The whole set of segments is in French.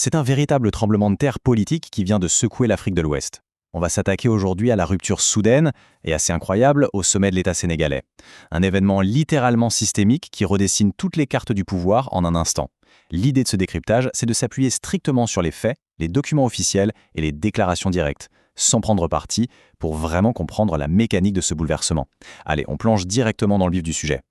C'est un véritable tremblement de terre politique qui vient de secouer l'Afrique de l'Ouest. On va s'attaquer aujourd'hui à la rupture soudaine et assez incroyable au sommet de l'État sénégalais. Un événement littéralement systémique qui redessine toutes les cartes du pouvoir en un instant. L'idée de ce décryptage, c'est de s'appuyer strictement sur les faits, les documents officiels et les déclarations directes, sans prendre parti, pour vraiment comprendre la mécanique de ce bouleversement. Allez, on plonge directement dans le vif du sujet.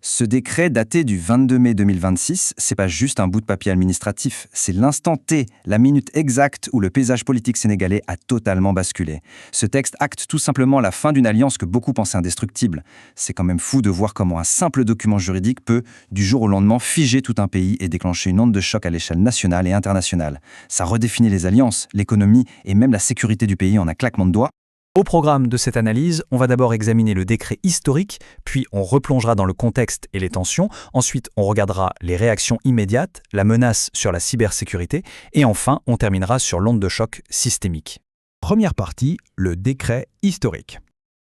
Ce décret daté du 22 mai 2026, c'est pas juste un bout de papier administratif, c'est l'instant T, la minute exacte où le paysage politique sénégalais a totalement basculé. Ce texte acte tout simplement la fin d'une alliance que beaucoup pensaient indestructible. C'est quand même fou de voir comment un simple document juridique peut, du jour au lendemain, figer tout un pays et déclencher une onde de choc à l'échelle nationale et internationale. Ça redéfinit les alliances, l'économie et même la sécurité du pays en un claquement de doigts. Au programme de cette analyse, on va d'abord examiner le décret historique, puis on replongera dans le contexte et les tensions, ensuite on regardera les réactions immédiates, la menace sur la cybersécurité, et enfin on terminera sur l'onde de choc systémique. Première partie, le décret historique.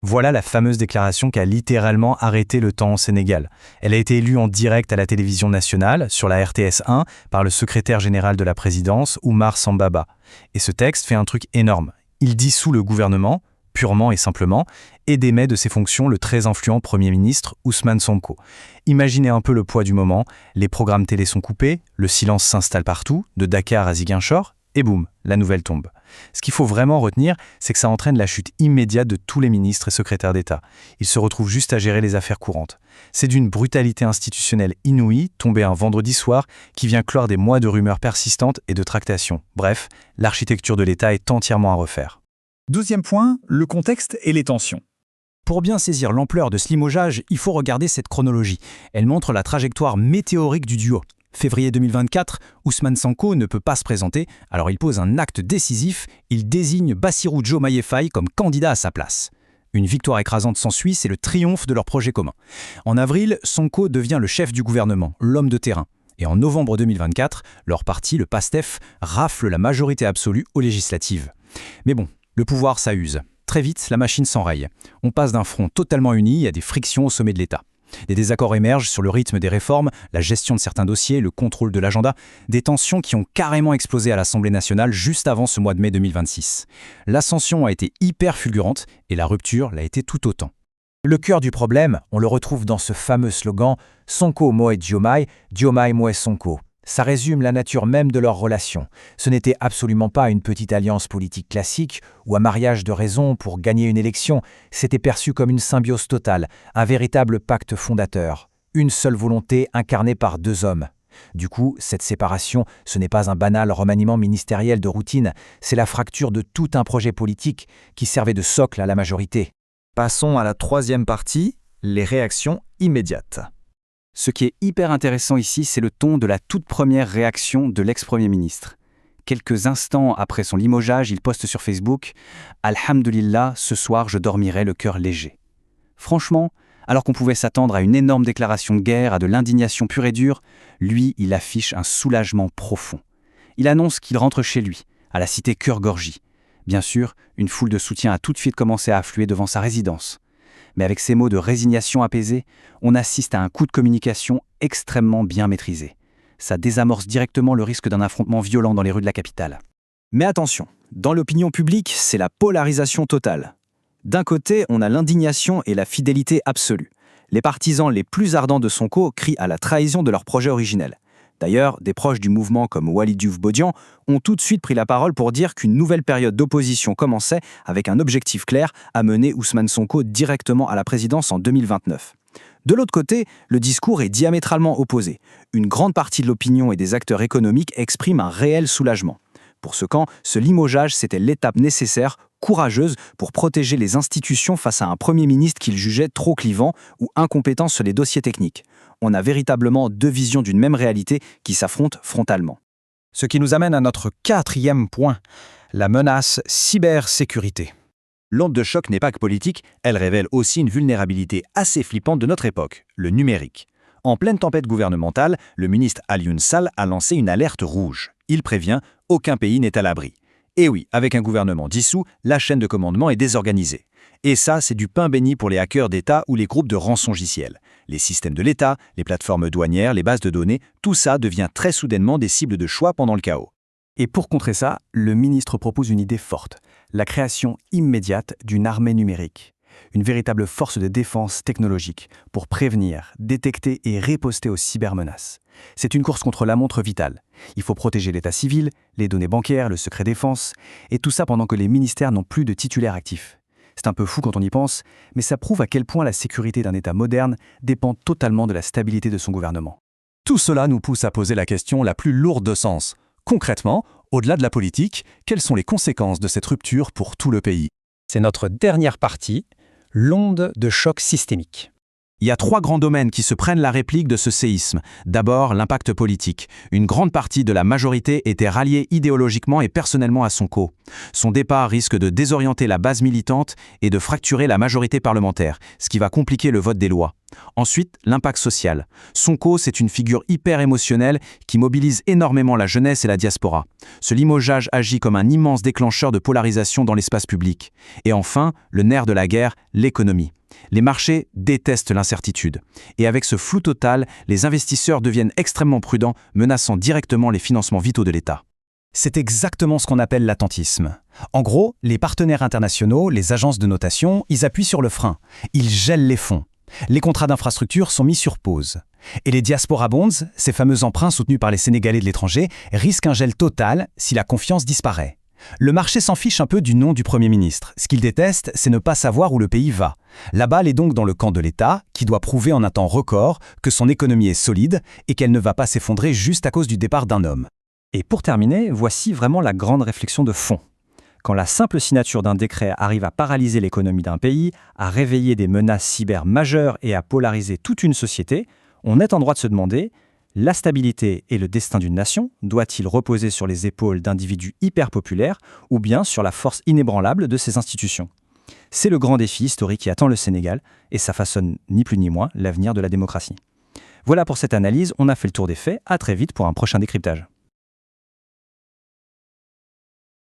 Voilà la fameuse déclaration qui a littéralement arrêté le temps au Sénégal. Elle a été élue en direct à la télévision nationale, sur la RTS 1, par le secrétaire général de la présidence, Oumar Sambaba. Et ce texte fait un truc énorme. Il dissout le gouvernement, purement et simplement, et démet de ses fonctions le très influent Premier ministre Ousmane Sonko. Imaginez un peu le poids du moment, les programmes télé sont coupés, le silence s'installe partout, de Dakar à Ziguinchor, et boum, la nouvelle tombe. Ce qu'il faut vraiment retenir, c'est que ça entraîne la chute immédiate de tous les ministres et secrétaires d'État. Ils se retrouvent juste à gérer les affaires courantes. C'est d'une brutalité institutionnelle inouïe, tombée un vendredi soir, qui vient clore des mois de rumeurs persistantes et de tractations. Bref, l'architecture de l'État est entièrement à refaire. 12e point, le contexte et les tensions. Pour bien saisir l'ampleur de ce limogeage, il faut regarder cette chronologie. Elle montre la trajectoire météorique du duo. Février 2024, Ousmane Sonko ne peut pas se présenter, alors il pose un acte décisif, il désigne Bassirou Diomaye Faye comme candidat à sa place. Une victoire écrasante s'ensuit, c'est le triomphe de leur projet commun. En avril, Sonko devient le chef du gouvernement, l'homme de terrain. Et en novembre 2024, leur parti, le PASTEF, rafle la majorité absolue aux législatives. Mais bon, le pouvoir, ça use. Très vite, la machine s'enraye. On passe d'un front totalement uni à des frictions au sommet de l'État. Des désaccords émergent sur le rythme des réformes, la gestion de certains dossiers, le contrôle de l'agenda, des tensions qui ont carrément explosé à l'Assemblée nationale juste avant ce mois de mai 2026. L'ascension a été hyper fulgurante et la rupture l'a été tout autant. Le cœur du problème, on le retrouve dans ce fameux slogan « Sonko moe Diomaye, Diomaye moe Sonko ». Ça résume la nature même de leur relation. Ce n'était absolument pas une petite alliance politique classique ou un mariage de raison pour gagner une élection. C'était perçu comme une symbiose totale, un véritable pacte fondateur. Une seule volonté incarnée par deux hommes. Du coup, cette séparation, ce n'est pas un banal remaniement ministériel de routine, c'est la fracture de tout un projet politique qui servait de socle à la majorité. Passons à la troisième partie, les réactions immédiates. Ce qui est hyper intéressant ici, c'est le ton de la toute première réaction de l'ex-premier ministre. Quelques instants après son limogeage, il poste sur Facebook « Alhamdulillah, ce soir je dormirai le cœur léger ». Franchement, alors qu'on pouvait s'attendre à une énorme déclaration de guerre, à de l'indignation pure et dure, lui, il affiche un soulagement profond. Il annonce qu'il rentre chez lui, à la cité Cœur-Gorgie. Bien sûr, une foule de soutien a tout de suite commencé à affluer devant sa résidence. Mais avec ces mots de résignation apaisée, on assiste à un coup de communication extrêmement bien maîtrisé. Ça désamorce directement le risque d'un affrontement violent dans les rues de la capitale. Mais attention, dans l'opinion publique, c'est la polarisation totale. D'un côté, on a l'indignation et la fidélité absolue. Les partisans les plus ardents de Sonko crient à la trahison de leur projet originel. D'ailleurs, des proches du mouvement comme Waly Diouf Bodian ont tout de suite pris la parole pour dire qu'une nouvelle période d'opposition commençait avec un objectif clair, amener Ousmane Sonko directement à la présidence en 2029. De l'autre côté, le discours est diamétralement opposé. Une grande partie de l'opinion et des acteurs économiques expriment un réel soulagement. Pour ce camp, ce limogeage, c'était l'étape nécessaire, courageuse, pour protéger les institutions face à un Premier ministre qu'ils jugeaient trop clivant ou incompétent sur les dossiers techniques. On a véritablement deux visions d'une même réalité qui s'affrontent frontalement. Ce qui nous amène à notre quatrième point, la menace cybersécurité. L'onde de choc n'est pas que politique, elle révèle aussi une vulnérabilité assez flippante de notre époque, le numérique. En pleine tempête gouvernementale, le ministre Alioune Sall a lancé une alerte rouge. Il prévient « Aucun pays n'est à l'abri ». Et oui, avec un gouvernement dissous, la chaîne de commandement est désorganisée. Et ça, c'est du pain béni pour les hackers d'État ou les groupes de rançongiciels. Les systèmes de l'État, les plateformes douanières, les bases de données, tout ça devient très soudainement des cibles de choix pendant le chaos. Et pour contrer ça, le ministre propose une idée forte, la création immédiate d'une armée numérique. Une véritable force de défense technologique pour prévenir, détecter et riposter aux cybermenaces. C'est une course contre la montre vitale. Il faut protéger l'état civil, les données bancaires, le secret défense, et tout ça pendant que les ministères n'ont plus de titulaires actifs. C'est un peu fou quand on y pense, mais ça prouve à quel point la sécurité d'un État moderne dépend totalement de la stabilité de son gouvernement. Tout cela nous pousse à poser la question la plus lourde de sens. Concrètement, au-delà de la politique, quelles sont les conséquences de cette rupture pour tout le pays ? C'est notre dernière partie, l'onde de choc systémique. Il y a 3 grands domaines qui se prennent la réplique de ce séisme. D'abord, l'impact politique. Une grande partie de la majorité était ralliée idéologiquement et personnellement à Sonko. Son départ risque de désorienter la base militante et de fracturer la majorité parlementaire, ce qui va compliquer le vote des lois. Ensuite, l'impact social. Sonko, c'est une figure hyper émotionnelle qui mobilise énormément la jeunesse et la diaspora. Ce limogeage agit comme un immense déclencheur de polarisation dans l'espace public. Et enfin, le nerf de la guerre, l'économie. Les marchés détestent l'incertitude. Et avec ce flou total, les investisseurs deviennent extrêmement prudents, menaçant directement les financements vitaux de l'État. C'est exactement ce qu'on appelle l'attentisme. En gros, les partenaires internationaux, les agences de notation, ils appuient sur le frein. Ils gèlent les fonds. Les contrats d'infrastructure sont mis sur pause. Et les diaspora bonds, ces fameux emprunts soutenus par les Sénégalais de l'étranger, risquent un gel total si la confiance disparaît. Le marché s'en fiche un peu du nom du Premier ministre. Ce qu'il déteste, c'est ne pas savoir où le pays va. La balle est donc dans le camp de l'État, qui doit prouver en un temps record que son économie est solide et qu'elle ne va pas s'effondrer juste à cause du départ d'un homme. Et pour terminer, voici vraiment la grande réflexion de fond. Quand la simple signature d'un décret arrive à paralyser l'économie d'un pays, à réveiller des menaces cyber majeures et à polariser toute une société, on est en droit de se demander: la stabilité et le destin d'une nation doit-il reposer sur les épaules d'individus hyper populaires ou bien sur la force inébranlable de ses institutions? C'est le grand défi historique qui attend le Sénégal et ça façonne ni plus ni moins l'avenir de la démocratie. Voilà pour cette analyse, on a fait le tour des faits, à très vite pour un prochain décryptage.